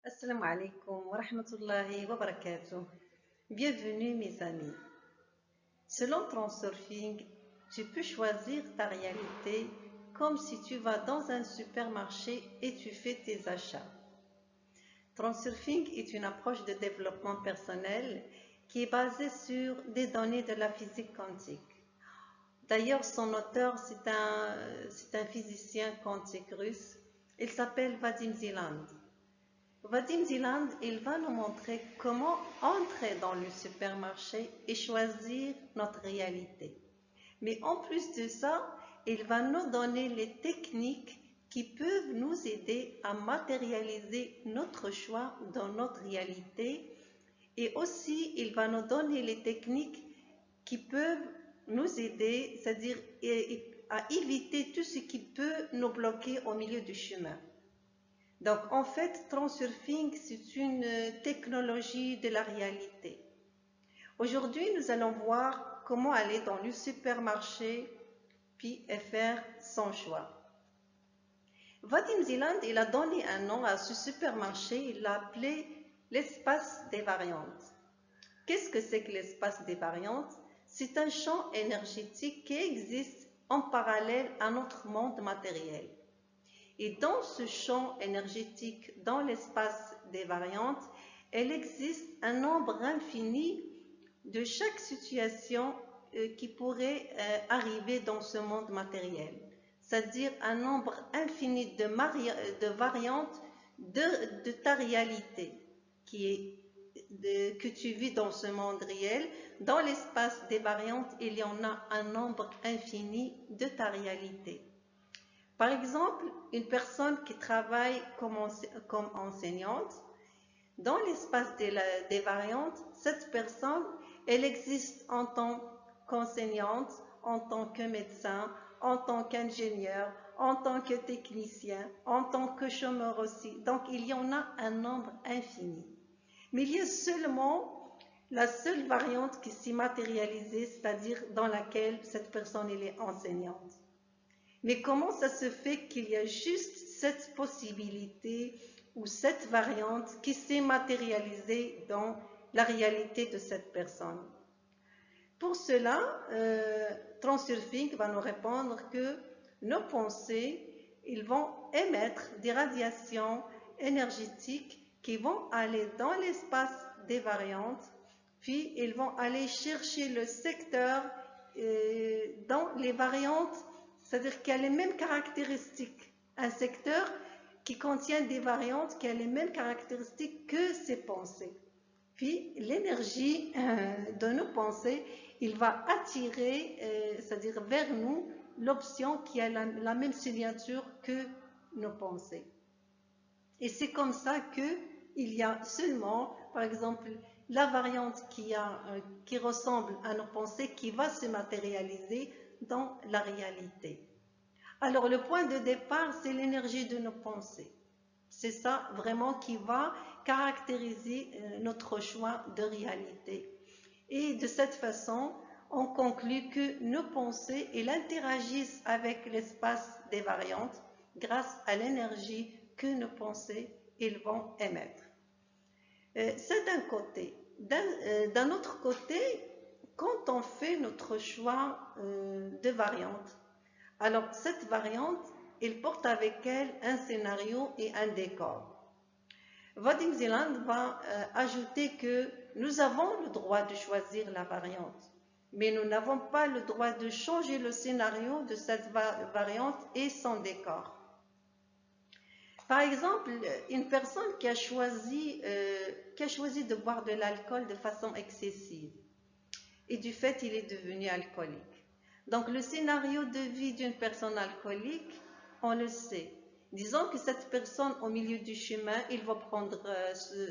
Assalamu alaikum wa rahmatullahi wa barakatuh. Bienvenue mes amis. Selon Transurfing, tu peux choisir ta réalité comme si tu vas dans un supermarché et tu fais tes achats. Transurfing est une approche de développement personnel qui est basée sur des données de la physique quantique. D'ailleurs, son auteur, c'est un physicien quantique russe. Il s'appelle Vadim Zeland. Vadim Zeland, il va nous montrer comment entrer dans le supermarché et choisir notre réalité. Mais en plus de ça, il va nous donner les techniques qui peuvent nous aider à matérialiser notre choix dans notre réalité. Et aussi, il va nous donner les techniques qui peuvent nous aider, c'est-à-dire à éviter tout ce qui peut nous bloquer au milieu du chemin. Donc, en fait, Transurfing, c'est une technologie de la réalité. Aujourd'hui, nous allons voir comment aller dans le supermarché puis faire son choix. Vadim Zeland, il a donné un nom à ce supermarché, il l'a appelé l'espace des variantes. Qu'est-ce que c'est que l'espace des variantes? C'est un champ énergétique qui existe en parallèle à notre monde matériel. Et dans ce champ énergétique, dans l'espace des variantes, il existe un nombre infini de chaque situation qui pourrait arriver dans ce monde matériel. C'est-à-dire un nombre infini de variantes de ta réalité que tu vis dans ce monde réel. Dans l'espace des variantes, il y en a un nombre infini de ta réalité. Par exemple, une personne qui travaille comme enseignante, dans l'espace des variantes, cette personne, elle existe en tant qu'enseignante, en tant que médecin, en tant qu'ingénieur, en tant que technicien, en tant que chômeur aussi. Donc, il y en a un nombre infini. Mais il y a seulement la seule variante qui s'est matérialisée, c'est-à-dire dans laquelle cette personne elle est enseignante. Mais comment ça se fait qu'il y a juste cette possibilité ou cette variante qui s'est matérialisée dans la réalité de cette personne? Pour cela, Transurfing va nous répondre que nos pensées, ils vont émettre des radiations énergétiques qui vont aller dans l'espace des variantes, puis ils vont aller chercher le secteur dans les variantes, c'est-à-dire qu'il y a les mêmes caractéristiques. Un secteur qui contient des variantes qui a les mêmes caractéristiques que ses pensées. Puis l'énergie de nos pensées, il va attirer, c'est-à-dire vers nous, l'option qui a la même signature que nos pensées. Et c'est comme ça qu'il y a seulement, par exemple, la variante qui ressemble à nos pensées qui va se matérialiser dans la réalité. Alors le point de départ, c'est l'énergie de nos pensées. C'est ça vraiment qui va caractériser notre choix de réalité. Et de cette façon, on conclut que nos pensées, elles interagissent avec l'espace des variantes grâce à l'énergie que nos pensées, elles vont émettre. C'est d'un côté. D'un autre côté, quand on fait notre choix de variante, alors cette variante, elle porte avec elle un scénario et un décor. Vadim Zeland va ajouter que nous avons le droit de choisir la variante, mais nous n'avons pas le droit de changer le scénario de cette variante et son décor. Par exemple, une personne qui a choisi de boire de l'alcool de façon excessive, et du fait, il est devenu alcoolique. Donc, le scénario de vie d'une personne alcoolique, on le sait. Disons que cette personne, au milieu du chemin, il va prendre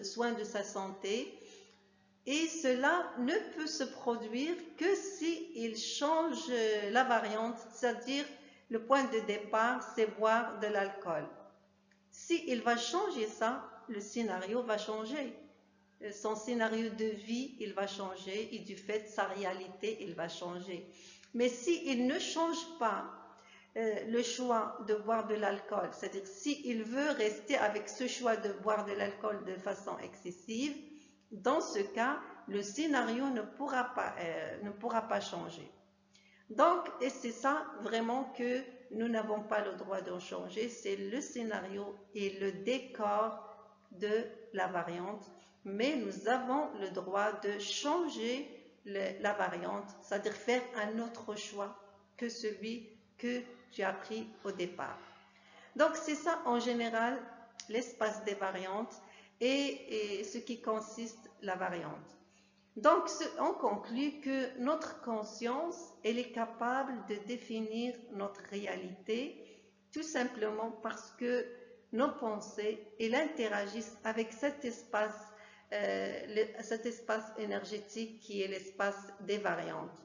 soin de sa santé, et cela ne peut se produire que s'il change la variante, c'est-à-dire le point de départ, c'est boire de l'alcool. S'il va changer ça, le scénario va changer. Son scénario de vie, il va changer et du fait, sa réalité, il va changer. Mais s'il ne change pas le choix de boire de l'alcool, c'est-à-dire s'il veut rester avec ce choix de boire de l'alcool de façon excessive, dans ce cas, le scénario ne pourra pas changer. Donc, et c'est ça vraiment que nous n'avons pas le droit de changer, c'est le scénario et le décor de la variante, mais nous avons le droit de changer la variante, c'est-à-dire faire un autre choix que celui que tu as pris au départ. Donc, c'est ça en général l'espace des variantes et ce qui consiste la variante. Donc, on conclut que notre conscience, elle est capable de définir notre réalité tout simplement parce que nos pensées, elles interagissent avec cet espace énergétique qui est l'espace des variantes.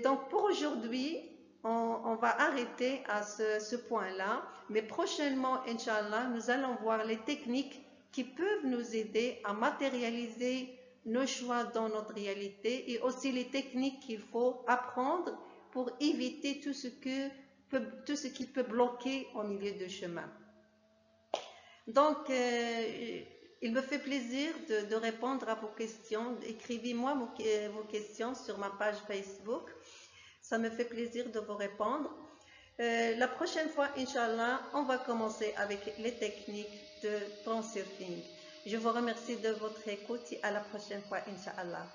Donc, pour aujourd'hui, on va arrêter à ce point-là, mais prochainement, Inch'Allah, nous allons voir les techniques qui peuvent nous aider à matérialiser nos choix dans notre réalité et aussi les techniques qu'il faut apprendre pour éviter tout ce qui peut bloquer au milieu du chemin. Donc, il me fait plaisir de répondre à vos questions. Écrivez-moi vos questions sur ma page Facebook. Ça me fait plaisir de vous répondre. La prochaine fois, Inch'Allah, on va commencer avec les techniques de transurfing. Je vous remercie de votre écoute et à la prochaine fois, Inch'Allah.